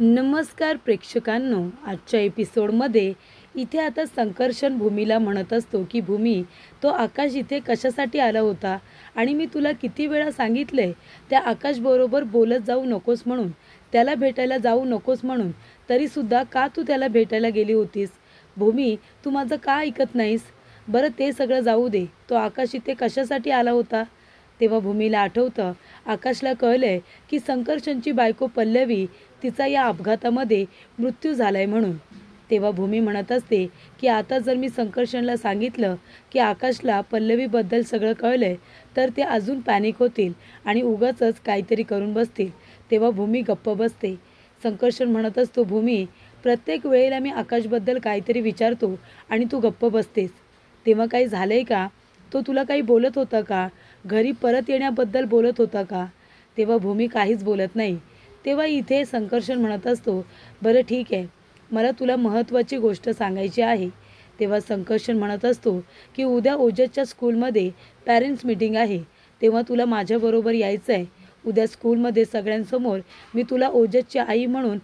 नमस्कार प्रेक्षकांनो, आजच्या एपिसोडमध्ये इथे आता संकर्षण भूमीला म्हणत असतो की भूमी, तो आकाश इथे कशासाठी आला होता आणि मी तुला किती वेळा सांगितले त्या आकाशबरोबर बोलत जाऊ नकोस म्हणून, त्याला भेटायला जाऊ नकोस म्हणून, तरीसुद्धा का तू त्याला भेटायला गेली होतीस? भूमी, तू माझं का ऐकत नाहीस? बरं ते सगळं जाऊ दे, तो आकाश इथे कशासाठी आला होता? तेव्हा भूमीला आठवतं, आकाशला कळलंय की संकर्षणची बायको पल्लवी तिचा या अपघातामध्ये मृत्यू झालाय म्हणून. तेव्हा भूमी म्हणत असते की आता जर मी संकर्षणला सांगितलं की आकाशला पल्लवीबद्दल सगळं कळलंय तर ते अजून पॅनिक होतील आणि उगाचच काहीतरी करून बसतील. तेव्हा भूमी गप्प बसते. संकर्षण म्हणत असतो, भूमी, प्रत्येक वेळेला मी आकाशबद्दल काहीतरी विचारतो आणि तू गप्प बसतेस. तेव्हा काही झालंय का? तो तुला काही बोलत होता का? घरी परत येण्याबद्दल बोलत होता का? तेव्हा भूमी काहीच बोलत नाही. तेव्हा इथे संकर्षण म्हणत असतो, बरं ठीक आहे, मला तुला महत्त्वाची गोष्ट सांगायची आहे. तेव्हा संकर्षण म्हणत असतो की उद्या ओजसच्या स्कूलमध्ये पॅरेंट्स मीटिंग आहे, तेव्हा तुला माझ्याबरोबर यायचं आहे. उद्या स्कूलमध्ये सगळ्यांसमोर मी तुला ओजसची आई म्हणून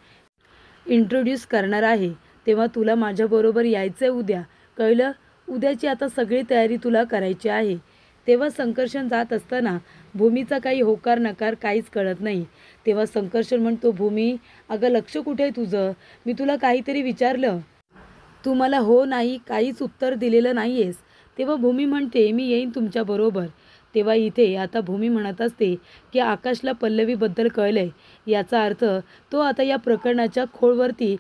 इंट्रोड्यूस करणार आहे, तेव्हा तुला माझ्याबरोबर यायचं आहे उद्या, कळलं? उद्याची आता सगळी तयारी तुला करायची आहे. तेव्हा संकर्षण जात असताना भूमीचा काही होकार नकार काहीच कळत नाही. तेव्हा संकर्षण म्हणतो, भूमी, अगं लक्ष कुठे आहे तुझं? मी तुला काहीतरी विचारलं, तू मला हो नाही काहीच उत्तर दिलेलं नाही आहेस. तेव्हा भूमी म्हणते, मी येईन तुमच्याबरोबर. तेव्हा इथे आता भूमी म्हणत असते की आकाशला पल्लवीबद्दल कळलंय, याचा अर्थ तो आता या प्रकरणाच्या खोलवरती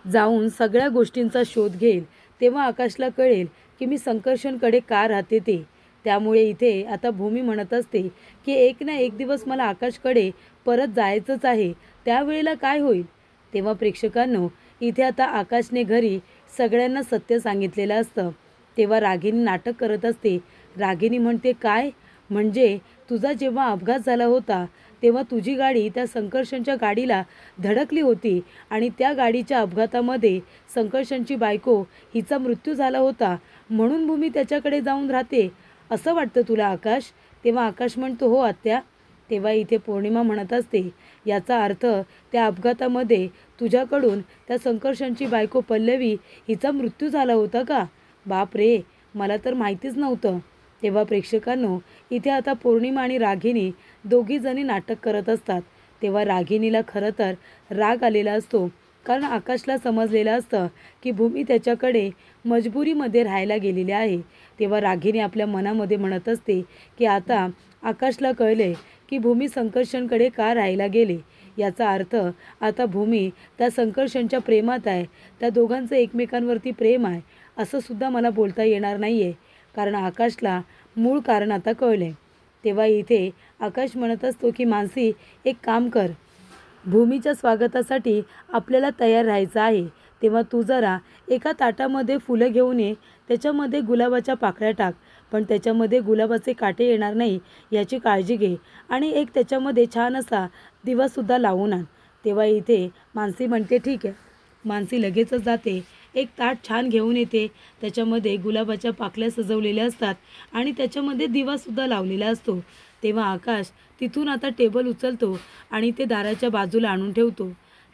जाऊन सगळ्या गोष्टींचा शोध घेईल. तेव्हा आकाशला कळेल की मी संकर्षणकडे का राहते ते. त्यामुळे इथे आता भूमी म्हणत असते की एक ना एक दिवस मला आकाशकडे परत जायचंच आहे, त्यावेळेला काय होईल? तेव्हा प्रेक्षकांनो, इथे आता आकाशने घरी सगळ्यांना सत्य सांगितलेलं असतं. तेव्हा रागिनी नाटक करत असते. रागिनी म्हणते, काय म्हणजे तुझा जेव्हा अपघात झाला होता तेव्हा तुझी गाडी त्या संकर्षणच्या गाडीला धडकली होती आणि त्या गाडीच्या अपघातामध्ये संकर्षणची बायको हिचा मृत्यू झाला होता, म्हणून भूमी त्याच्याकडे जाऊन राहते असं वाटतं तुला आकाश? तेव्हा आकाश म्हणतो, हो आत्या. तेव्हा इथे पौर्णिमा म्हणत असते, याचा अर्थ त्या अपघातामध्ये तुझ्याकडून त्या संकर्षणची बायको पल्लवी हिचा मृत्यू झाला होता का? बाप रे, मला तर माहितीच नव्हतं. तेव्हा प्रेक्षकांनो, इथे आता पौर्णिमा आणि रागिनी दोघीजणी नाटक करत असतात. तेव्हा रागिनीला खरं तर राग आलेला असतो, कारण आकाशला समजलेलं असतं की भूमी त्याच्याकडे मजबुरीमध्ये राहायला गेलेली आहे. तेव्हा रागिनी आपल्या मनामध्ये म्हणत असते की आता आकाशला कळले की भूमी संकर्षणकडे का राहायला गेले, याचा अर्थ आता भूमी त्या संकर्षणच्या प्रेमात आहे, त्या दोघांचं एकमेकांवरती प्रेम आहे असं सुद्धा मला बोलता येणार नाही आहे, कारण आकाशला मूळ कारण आता कळले. तेव्हा इथे आकाश म्हणत असतो की मानसी, एक काम कर, भूमीच्या स्वागतासाठी आपल्याला तयार राहायचं आहे, तेव्हा तू जरा एका ताटामध्ये फुलं घेऊन ये, त्याच्यामध्ये गुलाबाच्या पाकळ्या टाक, पण त्याच्यामध्ये गुलाबाचे काटे येणार नाही याची काळजी घे, आणि एक त्याच्यामध्ये छान असा दिवासुद्धा लावून आण. तेव्हा इथे मानसी म्हणते, ठीक आहे. मानसी लगेचच जाते, एक ताट छान घेऊन येते, त्याच्यामध्ये गुलाबाच्या पाकळ्या सजवलेल्या असतात आणि त्याच्यामध्ये दिवासुद्धा लावलेला असतो. तेव्हा आकाश तिथून आता टेबल उचलतो आणि ते दाराच्या बाजूला आणून ठेवतो.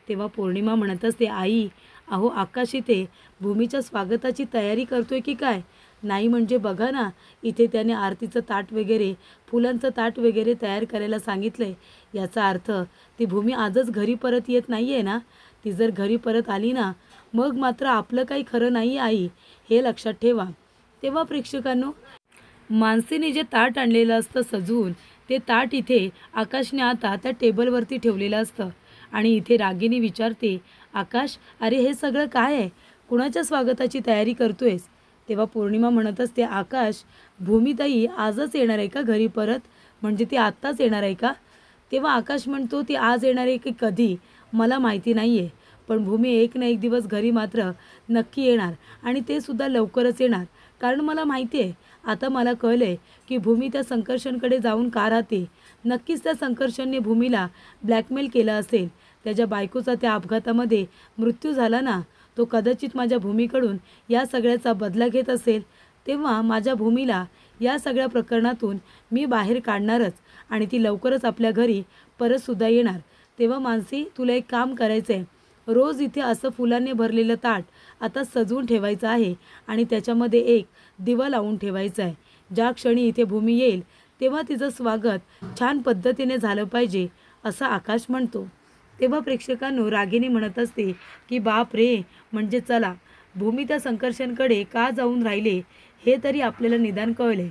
तेव्हा पौर्णिमा म्हणत असते, आई, अहो आकाश इथे भूमीच्या स्वागताची तयारी करतोय की काय? नाही म्हणजे बघा ना, इथे त्याने आरतीचं ताट वगैरे, फुलांचं ताट वगैरे तयार करायला सांगितलंय, याचा अर्थ ती भूमी आजच घरी परत येत नाही आहे ना. ती जर घरी परत आली ना, मग मात्र आपलं काही खरं नाही आई, हे लक्षात ठेवा. तेव्हा प्रेक्षकांनो, मानसीने जे ताट आणलेलं असतं सजवून, ते ताट इथे आकाशने आता त्या टेबलवरती ठेवलेलं असतं आणि इथे रागिनी विचारते, आकाश, अरे हे सगळं काय आहे? कुणाच्या स्वागताची तयारी करतोयस? तेव्हा पौर्णिमा म्हणत असते, आकाश, भूमीताई आजच येणार आहे का घरी परत? म्हणजे ती आत्ताच येणार आहे का? तेव्हा आकाश म्हणतो, ती आज येणार आहे की कधी मला माहिती नाही आहे, पण भूमी एक ना एक दिवस घरी मात्र नक्की येणार आणि ते सुद्धा लवकरच येणार, कारण मला माहिती आहे, आता मला कळलं की भूमी त्या संकर्षणकडे जाऊन का राहते. नक्कीच त्या संकर्षणने भूमीला ब्लॅकमेल केलं असेल. त्याच्या बायकोचा त्या अपघातामध्ये मृत्यू झाला ना, तो कदाचित माझ्या भूमीकडून या सगळ्याचा बदला घेत असेल. तेव्हा माझ्या भूमीला या सगळ्या प्रकरणातून मी बाहेर काढणारच आणि ती लवकरच आपल्या घरी परतसुद्धा येणार. तेव्हा मानसी, तुला एक काम करायचं आहे, रोज इथे असं फुलांनी भरलेलं ताट आता सजवून ठेवायचं आहे आणि त्याच्यामध्ये एक दिवा लावून ठेवायचा आहे. ज्या क्षणी इथे भूमी येईल तेव्हा तिचं स्वागत छान पद्धतीने झालं पाहिजे असं आकाश म्हणतो. तेव्हा प्रेक्षकांनो रागिनी म्हणत असते की बाप रे, म्हणजे चला भूमी त्या संकर्षणकडे का जाऊन राहिले हे तरी आपल्याला निदान कळले.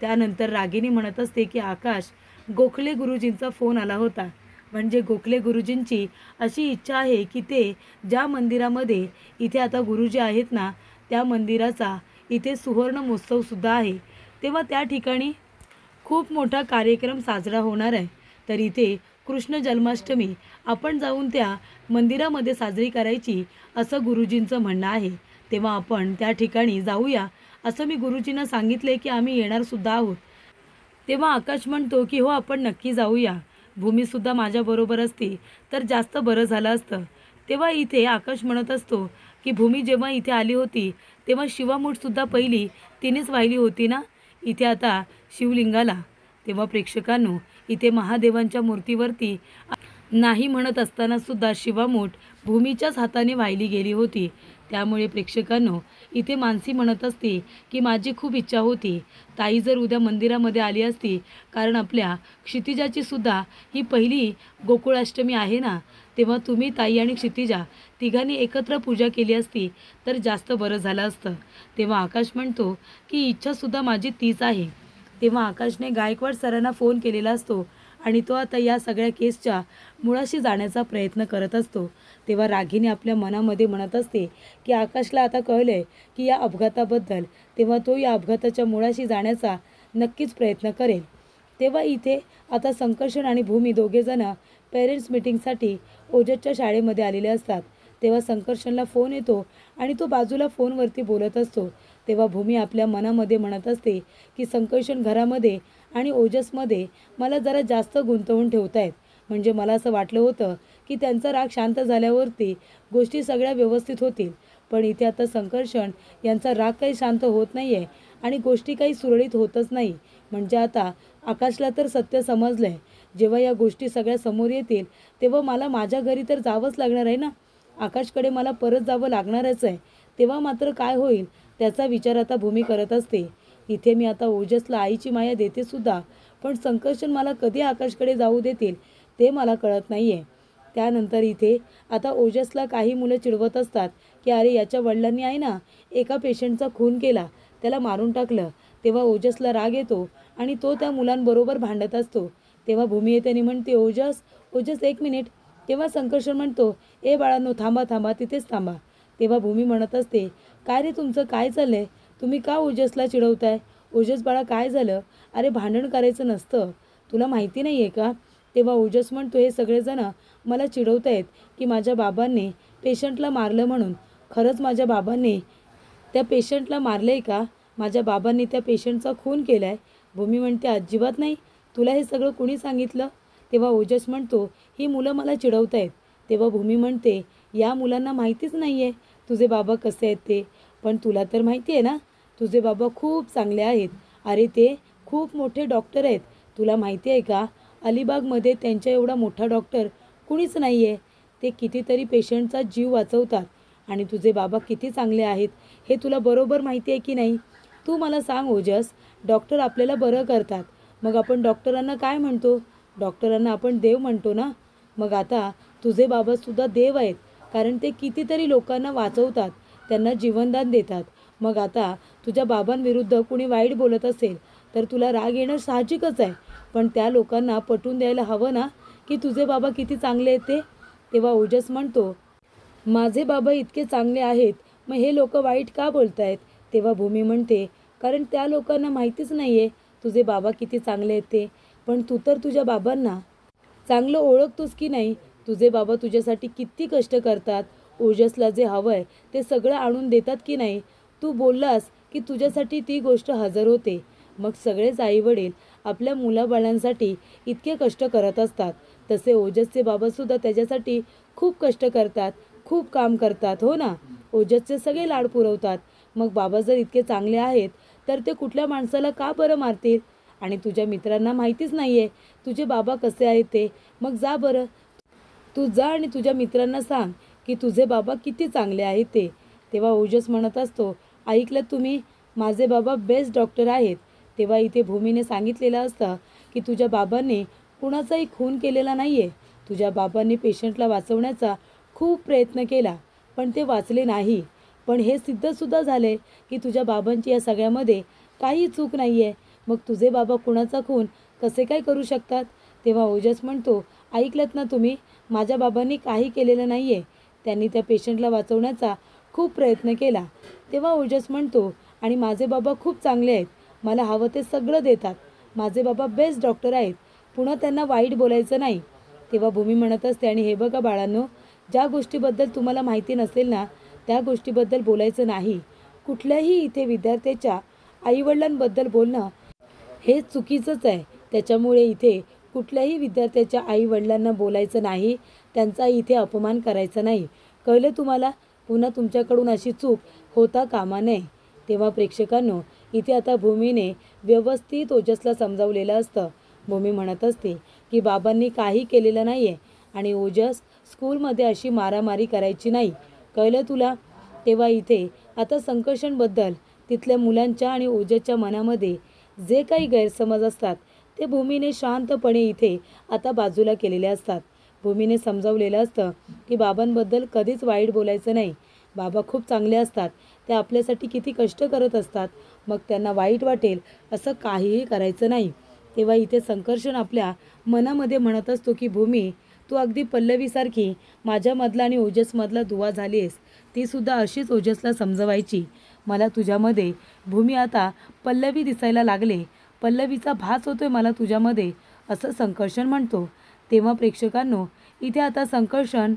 त्यानंतर रागिनी म्हणत असते की आकाश, गोखले गुरुजींचा फोन आला होता. म्हणजे गोखले गुरुजींची अशी इच्छा आहे की ते ज्या मंदिरामध्ये इथे आता गुरुजी आहेत ना, त्या मंदिराचा इथे सुवर्ण महोत्सवसुद्धा आहे. तेव्हा त्या ठिकाणी खूप मोठा कार्यक्रम साजरा होणार आहे. तर इथे कृष्ण जन्माष्टमी आपण जाऊन त्या मंदिरामध्ये साजरी करायची असं गुरुजींचं म्हणणं आहे. तेव्हा आपण त्या ठिकाणी जाऊया असं मी गुरुजींना सांगितले की आम्ही येणारसुद्धा आहोत. तेव्हा आकाश म्हणतो की हो, आपण नक्की जाऊया. भूमीसुद्धा माझ्याबरोबर असती तर जास्त बरं झालं असतं. तेव्हा इथे आकाश म्हणत असतो की भूमी जेव्हा इथे आली होती तेव्हा शिवामूठसुद्धा पहिली तिनेच वाहिली होती ना इथे आता शिवलिंगाला. तेव्हा प्रेक्षकांनो इथे महादेवांच्या मूर्तीवरती नाही म्हणत असतानासुद्धा शिवामूठ भूमीच्याच हाताने वाहिली गेली होती. त्यामुळे प्रेक्षकांनो इथे मानसी म्हणत असते की माझी खूप इच्छा होती ताई जर उद्या मंदिरामध्ये आली असती, कारण आपल्या क्षितिजाची सुद्धा ही पहिली गोकुळाष्टमी आहे ना, तेव्हा तुम्ही ताई आणि क्षितिजा तिघांनी एकत्र पूजा केली असती तर जास्त बरं झालं असतं. तेव्हा आकाश म्हणतो की इच्छासुद्धा माझी तीच आहे. तेव्हा आकाशने गायकवाड सरांना फोन केलेला असतो आणि तो आता या सगळ्या केसच्या मुळाशी जाण्याचा प्रयत्न करत असतो. तेव्हा रागिनी आपल्या मनामध्ये म्हणत असते की आकाशला आता कळलं आहे की या अपघाताबद्दल, तेव्हा तो या अपघाताच्या मुळाशी जाण्याचा नक्कीच प्रयत्न करेल. तेव्हा इथे आता संकर्षण आणि भूमी दोघेजणं पेरेंट्स मीटिंगसाठी ओजसच्या शाळेमध्ये आलेले असतात. तेव्हा संकर्षणला फोन येतो आणि तो बाजूला फोनवरती बोलत असतो. तेव्हा भूमी आपल्या मनामध्ये म्हणत असते की संकर्षण घरामध्ये आणि ओजसमध्ये मला जरा जास्त गुंतवून ठेवत आहेत. म्हणजे मला असं वाटलं होतं की त्यांचा राग शांत झाल्यावरती गोष्टी सगळ्या व्यवस्थित होतील, पण इथे आता संकर्षण यांचा राग काही शांत होत नाही आहे आणि गोष्टी काही सुरळीत होतच नाही. म्हणजे आता आकाशला तर सत्य समजलं आहे. जेव्हा या गोष्टी सगळ्या समोर येतील तेव्हा मला माझ्या घरी तर जावंच लागणार आहे ना, आकाशकडे मला परत जावं लागणारच आहे. तेव्हा मात्र काय होईल त्याचा विचार आता भूमी करत असते. इथे मी आता ओजसला आईची माया देते सुद्धा, पण संकर्षण मला कधी आकाशकडे जाऊ देतील ते मला कळत नाही आहे. त्यानंतर इथे आता ओजसला काही मुलं चिडवत असतात की अरे याच्या वडिलांनी आहे ना एका पेशंटचा खून केला, त्याला मारून टाकलं. तेव्हा ओजसला राग येतो आणि तो त्या मुलांबरोबर भांडत असतो. तेव्हा भूमी येते आणि म्हणते ओजस ओजस 1 मिनिट. तेव्हा संकर्षण म्हणतो ए बाळांनो थांबा थांबा, तिथेच थांबा. तेव्हा भूमी म्हणत असते काय रे तुमचं काय चाललं आहे, तुम्ही का ओजसला चिडवताय? ओजस बाळा काय झालं? अरे भांडण करायचं नसतं, तुला माहिती नाही आहे का? तेव्हा ओजस म्हणतो हे सगळेजण मला चिडवत आहेत की माझ्या बाबांनी पेशंटला मारलं म्हणून. खरंच माझ्या बाबांनी त्या पेशंटला मारलं आहे का? माझ्या बाबांनी त्या पेशंटचा खून केला आहे? भूमी म्हणते अजिबात नाही, तुला हे सगळं कुणी सांगितलं? तेव्हा ओजस म्हणतो ही मुलं मला चिडवत आहेत. तेव्हा भूमी म्हणते या मुलांना माहितीच नाही आहे तुझे बाबा कसे आहेत ते, पण तुला तर माहिती आहे ना तुझे बाबा खूप चांगले आहेत. अरे ते खूप मोठे डॉक्टर आहेत, तुला माहिती आहे का? अलिबागमध्ये त्यांच्या एवढा मोठा डॉक्टर कुणीच नाही आहे. ते कितीतरी पेशंटचा जीव वाचवतात आणि तुझे बाबा किती चांगले आहेत हे तुला बरोबर माहिती आहे की नाही? तू मला सांग ओजस, डॉक्टर आपल्याला बरं करतात, मग आपण डॉक्टरांना काय म्हणतो? डॉक्टरांना आपण देव म्हणतो ना. मग आता तुझे बाबासुद्धा देव आहेत, कारण ते कितीतरी लोकांना वाचवतात, त्यांना जीवनदान देतात. मग आता तुझ्या बाबांविरुद्ध कुणी वाईट बोलत असेल तर तुला राग येणं साहजिकच आहे, पण त्या लोकांना पटवून द्यायला हवं ना की तुझे बाबा किती चांगले आहेत ते. तेव्हा ओजस म्हणतो माझे बाबा इतके चांगले आहेत, मग हे लोक वाईट का बोलत आहेत? तेव्हा भूमी म्हणते कारण त्या लोकांना माहितीच नाही आहे तुझे बाबा किती चांगले आहेत ते, पण तू तर तुझ्या बाबांना चांगलं ओळखतोस की नाही? तुझे बाबा तुझ्यासाठी किती कष्ट करतात, ओजसला जे हवं आहे ते सगळं आणून देतात की नाही? तू बोललास की तुझ्यासाठी ती गोष्ट हजर होते. मग सगळेच आईवडील आपल्या मुलाबाळांसाठी इतके कष्ट करत असतात, तसे ओजसचे बाबासुद्धा त्याच्यासाठी खूप कष्ट करतात, खूप काम करतात, हो ना? ओजसचे सगळे लाड पुरवतात. मग बाबा जर इतके चांगले आहेत तर ते कुठल्या माणसाला का बरं मारतील? आणि तुझ्या मित्रांना माहितीच नाही आहे तुझे बाबा कसे आहेत ते. मग जा बरं, तू जा आणि तुझ्या मित्रांना सांग की तुझे बाबा किती चांगले आहेत ते. तेव्हा ओजस म्हणत असतो, ऐकलं तुम्ही, माझे बाबा बेस्ट डॉक्टर आहेत. तेव्हा इथे भूमीने सांगितलेलं असतं की तुझ्या बाबांनी कुणाचाही खून केलेला नाही आहे. तुझ्या बाबांनी पेशंटला वाचवण्याचा खूप प्रयत्न केला, पण ते वाचले नाही. पण हे सिद्धसुद्धा झाले की तुझ्या बाबांची या सगळ्यामध्ये काही चूक नाही आहे. मग तुझे बाबा कुणाचा खून कसे काय करू शकतात? तेव्हा ओजस म्हणतो, ऐकलत ना तुम्ही, माझ्या बाबांनी काही केलेलं नाही आहे. त्यांनी त्या पेशंटला वाचवण्याचा खूप प्रयत्न केला. तेव्हा ओजस म्हणतो, आणि माझे बाबा खूप चांगले आहेत, मला हवं ते सगळं देतात. माझे बाबा बेस्ट डॉक्टर आहेत, पुन्हा त्यांना वाईट बोलायचं नाही. तेव्हा भूमी म्हणत असते, आणि हे बघा बाळांनो, ज्या गोष्टीबद्दल तुम्हाला माहिती नसेल ना, त्या गोष्टीबद्दल बोलायचं नाही. कुठल्याही इथे विद्यार्थ्याच्या आईवडिलांबद्दल बोलणं हे चुकीचंच आहे. त्याच्यामुळे इथे कुठल्याही विद्यार्थ्याच्या आईवडिलांना बोलायचं नाही, त्यांचा इथे अपमान करायचा नाही. कळलं तुम्हाला? पुन्हा तुमच्याकडून अशी चूक होता कामा नये. तेव्हा प्रेक्षकांनो, इथे आता भूमीने व्यवस्थित ओजसला समजावलेलं असतं. भूमी म्हणत असते की बाबांनी काही केलेलं नाही आहे आणि ओजस स्कूलमध्ये अशी मारामारी करायची नाही. कळलं तुला? तेव्हा इथे आता संकर्षणबद्दल तिथल्या मुलांच्या आणि ओजसच्या मनामध्ये जे काही गैरसमज असतात ते भूमीने शांतपणे इथे आता बाजूला केलेले असतात. भूमीने समजावलेलं असतं की बाबांबद्दल कधीच वाईट बोलायचं नाही. बाबा खूप चांगले असतात, ते आपल्यासाठी किती कष्ट करत असतात, मग त्यांना वाईट वाटेल असं काहीही करायचं नाही. तेव्हा इथे संकर्षण आपल्या मनामध्ये म्हणत असतो की भूमी, तू अगदी पल्लवीसारखी माझ्यामधला आणि ओजसमधला दुवा झालीस. तीसुद्धा अशीच ओजसला समजवायची. मला तुझ्यामध्ये भूमी आता पल्लवी दिसायला लागले, पल्लवीचा भास होतोय मला तुझ्यामध्ये, असं संकर्षण म्हणतो. तेव्हा प्रेक्षकांनो, इथे आता संकर्षण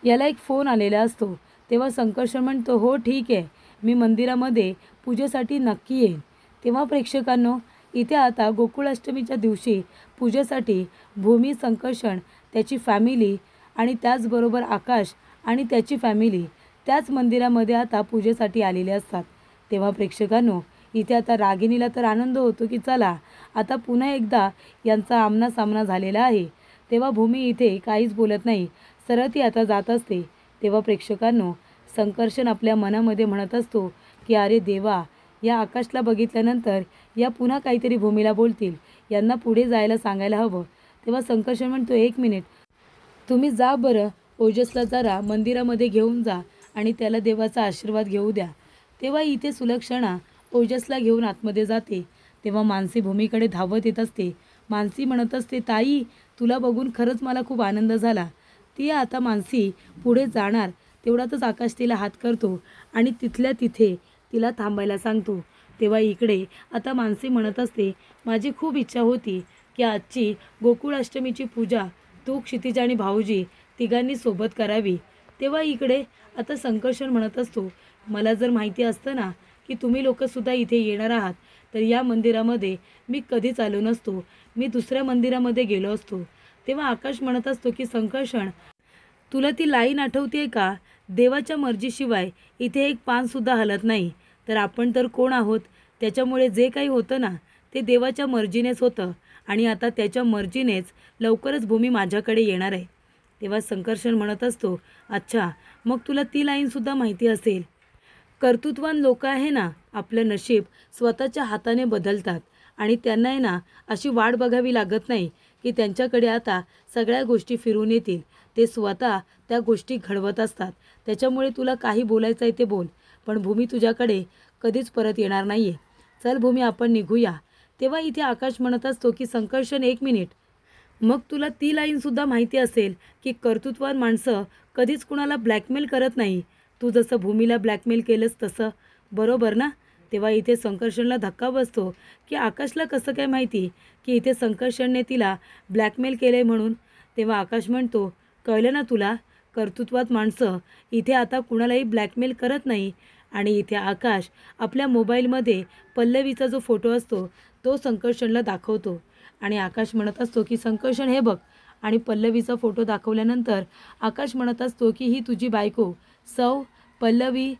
याला एक फोन आलेला असतो. तेव्हा संकर्षण म्हणतो, हो ठीक आहे, मी मंदिरामध्ये पूजेसाठी नक्की येईन. तेव्हा प्रेक्षकांनो, इथे आता गोकुळाष्टमीच्या दिवशी पूजेसाठी भूमी, संकर्षण, त्याची फॅमिली आणि त्याचबरोबर आकाश आणि त्याची फॅमिली त्याच मंदिरामध्ये आता पूजेसाठी आलेले असतात. तेव्हा प्रेक्षकांनो, इथे आता रागिणीला तर आनंद होतो की चला, आता पुन्हा एकदा यांचा आमनासामना झालेला आहे. तेव्हा भूमी इथे काहीच बोलत नाही, सरळ ती आता जात असते. तेव्हा प्रेक्षकांनो, संकर्षण आपल्या मनामध्ये म्हणत असतो की अरे देवा, या आकाशला बघितल्यानंतर या पुन्हा काहीतरी भूमीला बोलतील, यांना पुढे जायला सांगायला हवं. तेव्हा संकर्षण म्हणतो, एक मिनिट, तुम्ही जा बरं, ओजसला जरा मंदिरामध्ये घेऊन जा आणि त्याला देवाचा आशीर्वाद घेऊ द्या. तेव्हा इथे सुलक्षणा ओजसला घेऊन आतमध्ये जाते. तेव्हा मानसी भूमीकडे धावत येत असते. मानसी म्हणत असते, ताई, तुला बघून खरंच मला खूप आनंद झाला. ती आता मानसी पुढे जाणार तेवढ्यातच आकाश तिला हात करतो आणि तिथल्या तिथे तिला थांबायला सांगतो. तेव्हा इकडे आता मानसी म्हणत असते, माझी खूप इच्छा होती की आजची गोकुळाष्टमीची पूजा तू, क्षितिज आणि भाऊजी तिघांनी सोबत करावी. तेव्हा इकडे आता संकर्षण म्हणत असतो, मला जर माहिती असतं ना की तुम्ही लोकंसुद्धा इथे येणार आहात, तर या मंदिरामध्ये मी कधीच आलो नसतो, मी दुसऱ्या मंदिरामध्ये गेलो असतो. तेव्हा आकाश म्हणत असतो की संकर्षण, तुला ती लाईन आठवते का, देवाच्या मर्जीशिवाय इथे एक पानसुद्धा हलत नाही. तर आपण तर कोण आहोत? त्याच्यामुळे जे काही होतं ना, ते देवाच्या मर्जीनेच होतं आणि आता त्याच्या मर्जीनेच लवकरच भूमी माझ्याकडे येणार आहे. तेव्हा संकर्षण म्हणत असतो, अच्छा, मग तुला ती लाईनसुद्धा माहिती असेल. कर्तृत्वान लोक आहे ना, आपलं नशीब स्वतःच्या हाताने बदलतात आणि त्यांना आहे ना अशी वाट बघावी लागत नाही की त्यांच्याकडे आता सगळ्या गोष्टी फिरून येतील. ते स्वतः त्या गोष्टी घडवत असतात. त्याच्यामुळे तुला काही बोलायचं आहे ते बोल, पण भूमी तुझ्याकडे कधीच परत येणार नाही आहे. चल भूमी, आपण निघूया. तेव्हा इथे आकाश म्हणत असतो की संकर्षण, एक मिनिट, मग तुला ती लाईनसुद्धा माहिती असेल की कर्तृत्वान माणसं कधीच कुणाला ब्लॅकमेल करत नाही. तू जसं भूमीला ब्लॅकमेल केलंस तसं, बरोबर ना? तेव्हा इथे संकर्षणला धक्का बसतो की आकाशला कसं काय माहिती की इथे संकर्षणने तिला ब्लॅकमेल केलं आहे म्हणून. तेव्हा आकाश म्हणतो, कळलं ना तुला, कर्तृत्वात माणसं इथे आता कुणालाही ब्लॅकमेल करत नाही. आणि इथे आकाश आपल्या मोबाईलमध्ये पल्लवीचा जो फोटो असतो तो संकर्षणला दाखवतो आणि आकाश म्हणत असतो की संकर्षण, हे बघ. आणि पल्लवीचा फोटो दाखवल्यानंतर आकाश म्हणत असतो की ही तुझी बायको सौ पल्लवी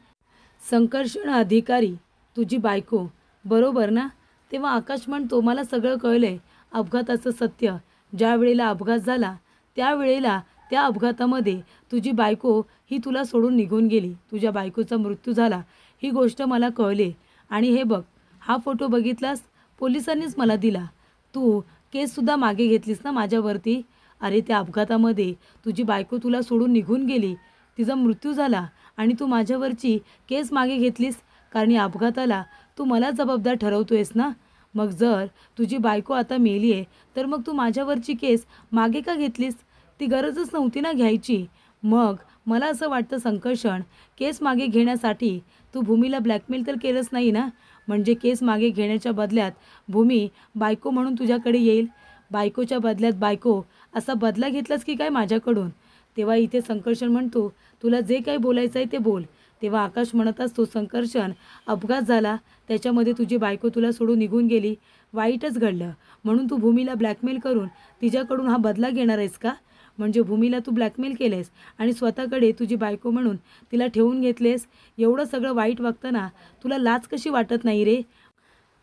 संकर्षण अधिकारी, तुझी बायको, बरोबर ना? तेव्हा आकाश म्हणतो, मला सगळं कळलं आहे, अपघाताचं सत्य. ज्या वेळेला अपघात झाला त्यावेळेला त्या अपघातामध्ये तुझी बायको ही तुला सोडून निघून गेली, तुझ्या बायकोचा मृत्यू झाला ही गोष्ट मला कळली. आणि हे बघ, हा फोटो बघितलास, पोलिसांनीच मला दिला. तू केससुद्धा मागे घेतलीस ना माझ्यावरती. अरे त्या अपघातामध्ये तुझी बायको तुला सोडून निघून गेली, तिचा मृत्यू झाला आणि तू माझ्यावरची केस मागे घेतलीस, कारण या अपघाताला तू मला जबाबदार ठरवतोयस ना. मग जर तुझी बायको आता मेली आहे तर मग तू माझ्यावरची केस मागे का घेतलीस? ती गरजच नव्हती ना घ्यायची. मग मला असं वाटतं संकर्षण, केस मागे घेण्यासाठी तू भूमीला ब्लॅकमेल तर केलंच नाही ना. म्हणजे केस मागे घेण्याच्या बदल्यात भूमी बायको म्हणून तुझ्याकडे येईल, बायकोच्या बदल्यात बायको असा बदला घेतलास की काय माझ्याकडून? तेव्हा इथे संकर्षण म्हणतो, तुला जे काही बोलायचं आहे ते बोल. तेव्हा आकाश म्हणत असतो, संकर्षण, अपघात झाला, त्याच्यामध्ये तुझी बायको तुला सोडून निघून गेली, वाईटच घडलं, म्हणून तू भूमीला ब्लॅकमेल करून तिच्याकडून हा बदला घेणार आहेस का? म्हणजे भूमीला तू ब्लॅकमेल केलेस आणि स्वतःकडे तुझी बायको म्हणून तिला ठेवून घेतलेस. एवढं सगळं वाईट वागताना तुला लाज कशी वाटत नाही रे?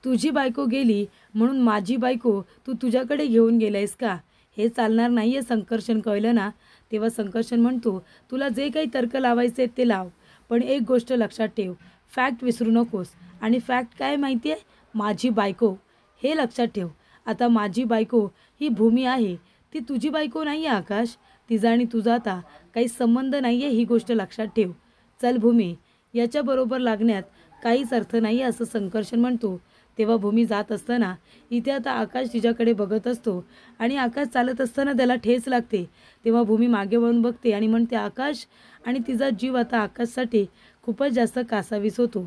तुझी बायको गेली म्हणून माझी बायको तू तुझ्याकडे घेऊन गेलायस का? हे चालणार नाही आहे संकर्षण, कळलं ना? तेव्हा संकर्षण म्हणतो, तुला जे काही तर्क लावायचे ते लाव, पण एक गोष्ट लक्षात ठेव, फॅक्ट विसरू नकोस. आणि फॅक्ट काय माहिती आहे? माझी बायको, हे लक्षात ठेव. आता माझी बायको ही भूमी आहे, ती तुझी बायको नाही आहे आकाश. तिचा आणि तुझा आता काही संबंध नाही आहे, ही गोष्ट लक्षात ठेव. चल भूमी, याच्याबरोबर लागण्यात काहीच अर्थ नाही आहे, असं संकर्षण म्हणतो. तेव्हा भूमी जात असताना इथे आता आकाश तिच्याकडे बघत असतो आणि आकाश चालत असताना त्याला ठेच लागते. तेव्हा भूमी मागे वळून बघते आणि म्हणते आकाश, आणि तिचा जीव आता आकाशसाठी खूपच जास्त कासावीस होतो.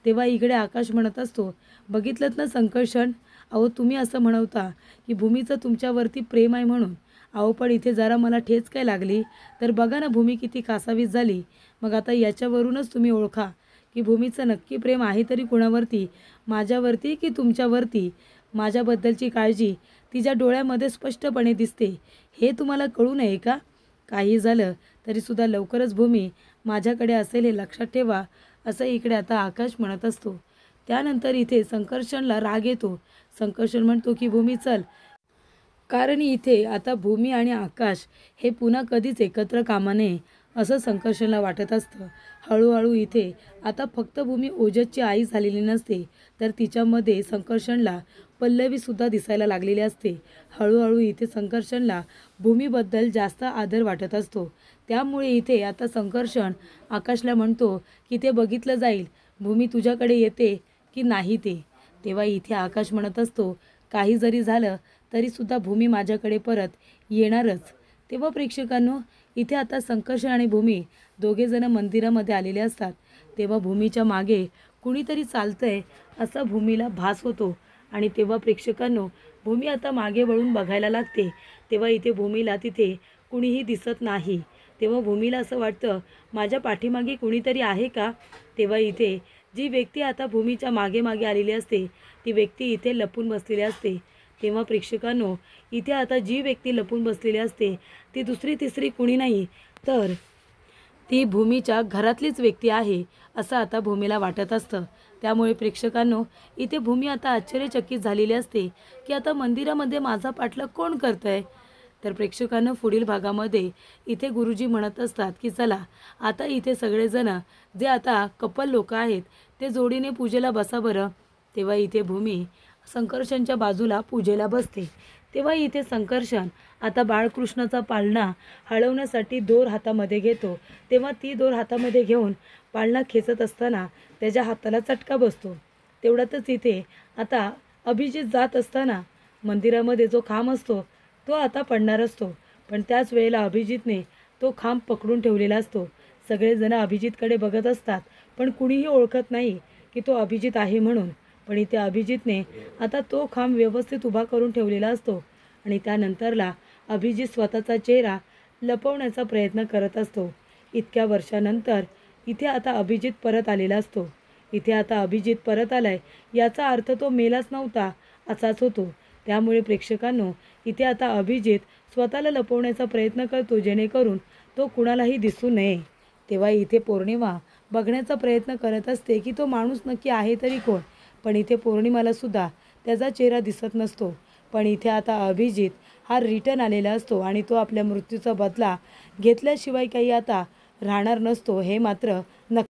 तेव्हा इकडे आकाश म्हणत असतो, बघितलंत ना संकर्षण, अहो तुम्ही असं म्हणवता की भूमीचं तुमच्यावरती प्रेम आहे म्हणून. अहो पण इथे जरा मला ठेच काय लागली तर बघा ना भूमी किती कासावीस झाली. मग आता याच्यावरूनच तुम्ही ओळखा की भूमीचं नक्की प्रेम आहे तरी कोणावरती, माझ्यावरती की तुमच्यावरती. माझ्याबद्दलची काळजी तिच्या डोळ्यामध्ये स्पष्टपणे दिसते. हे तुम्हाला कळू नये का? काही झालं तरीसुद्धा लवकरच भूमी माझ्याकडे असेल हे लक्षात ठेवा, असं इकडे आता आकाश म्हणत असतो. त्यानंतर इथे संकर्षणला राग येतो. संकर्षण म्हणतो की भूमी चल, कारण इथे आता भूमी आणि आकाश हे पुन्हा कधीच एकत्र कामा नये, असं संकर्षणला वाटत असतं. हळूहळू इथे आता फक्त भूमी ओजसची आई झालेली नसते, तर तिच्यामध्ये संकर्षणला पल्लवीसुद्धा दिसायला लागलेली असते. हळूहळू इथे संकर्षणला भूमीबद्दल जास्त आदर वाटत असतो. त्यामुळे इथे आता संकर्षण आकाशला म्हणतो की ते बघितलं जाईल भूमी तुझ्याकडे येते की नाही ते. तेव्हा इथे आकाश म्हणत असतो, काही जरी झालं तरीसुद्धा भूमी माझ्याकडे परत येणारच. तेव्हा प्रेक्षकांनो, इथे आता संकर्षण आणि भूमी दोघेजण मंदिरामध्ये आलेले असतात. तेव्हा भूमीच्या मागे कुणीतरी चालतंय असा भूमीला भास होतो. आणि तेव्हा प्रेक्षकांनो, भूमी आता मागे वळून बघायला लागते. तेव्हा इथे भूमीला तिथे कुणीही दिसत नाही. तेव्हा भूमीला असं वाटतं, माझ्या पाठीमागे कुणीतरी आहे का? तेव्हा इथे जी व्यक्ती आता भूमीच्या मागे मागे आलेली असते ती व्यक्ती इथे लपून बसलेली असते. तेव्हा प्रेक्षकांनो, इथे आता जी व्यक्ती लपून बसलेली असते ती दुसरी तिसरी कुणी नाही, तर ती भूमीच्या घरातलीच व्यक्ती आहे असं आता भूमीला वाटत असतं. त्यामुळे प्रेक्षकांनो, इथे भूमी आता आश्चर्यचकित झालेली असते की आता मंदिरामध्ये माझा पाठलाग कोण करतं आहे. तर प्रेक्षकांना पुढील भागामध्ये इथे गुरुजी म्हणत असतात की चला आता इथे सगळेजण जे आता कपल लोक आहेत ते जोडीने पूजेला बसा बरं. तेव्हा इथे भूमी संकर्षणच्या बाजूला पूजेला बसते. तेव्हा इथे संकर्षण आता बाळकृष्णाचा पाळणा हलवण्यासाठी दोर हातामध्ये घेतो. तेव्हा ती दोर हातामध्ये घेऊन पाळणा खेचत असताना त्याच्या हाताला चटका बसतो. तेवढ्यातच इथे आता अभिजित जात असताना मंदिरामध्ये जो खांब असतो तो आता पडणार असतो, पण त्याच वेळेला अभिजितने तो खांब पकडून ठेवलेला असतो. सगळेजण अभिजितकडे बघत असतात, पण कुणीही ओळखत नाही की तो अभिजित आहे म्हणून. पण इथे अभिजितने आता तो खांब व्यवस्थित उभा करून ठेवलेला असतो आणि त्यानंतरला अभिजित स्वतःचा चेहरा लपवण्याचा प्रयत्न करत असतो. इतक्या वर्षानंतर इथे आता अभिजित परत आलेला असतो. इथे आता अभिजित परत आलाय याचा अर्थ तो मेलाच नव्हता असाच होतो. त्यामुळे प्रेक्षकांनो, इथे आता अभिजित स्वतःला लपवण्याचा प्रयत्न करतो जेणेकरून तो कुणालाही दिसू नये. तेव्हा इथे पौर्णिमा बघण्याचा प्रयत्न करत असते की तो माणूस नक्की आहे तरी कोण. पण इथे पौर्णिमाला सुद्धा त्याचा चेहरा दिसत नसतो. पण इथे आता अभिजित हा रिटर्न आलेला असतो आणि तो आपल्या मृत्यूचा बदला घेतल्याशिवाय काही आता राहणार नसतो हे मात्र नक्की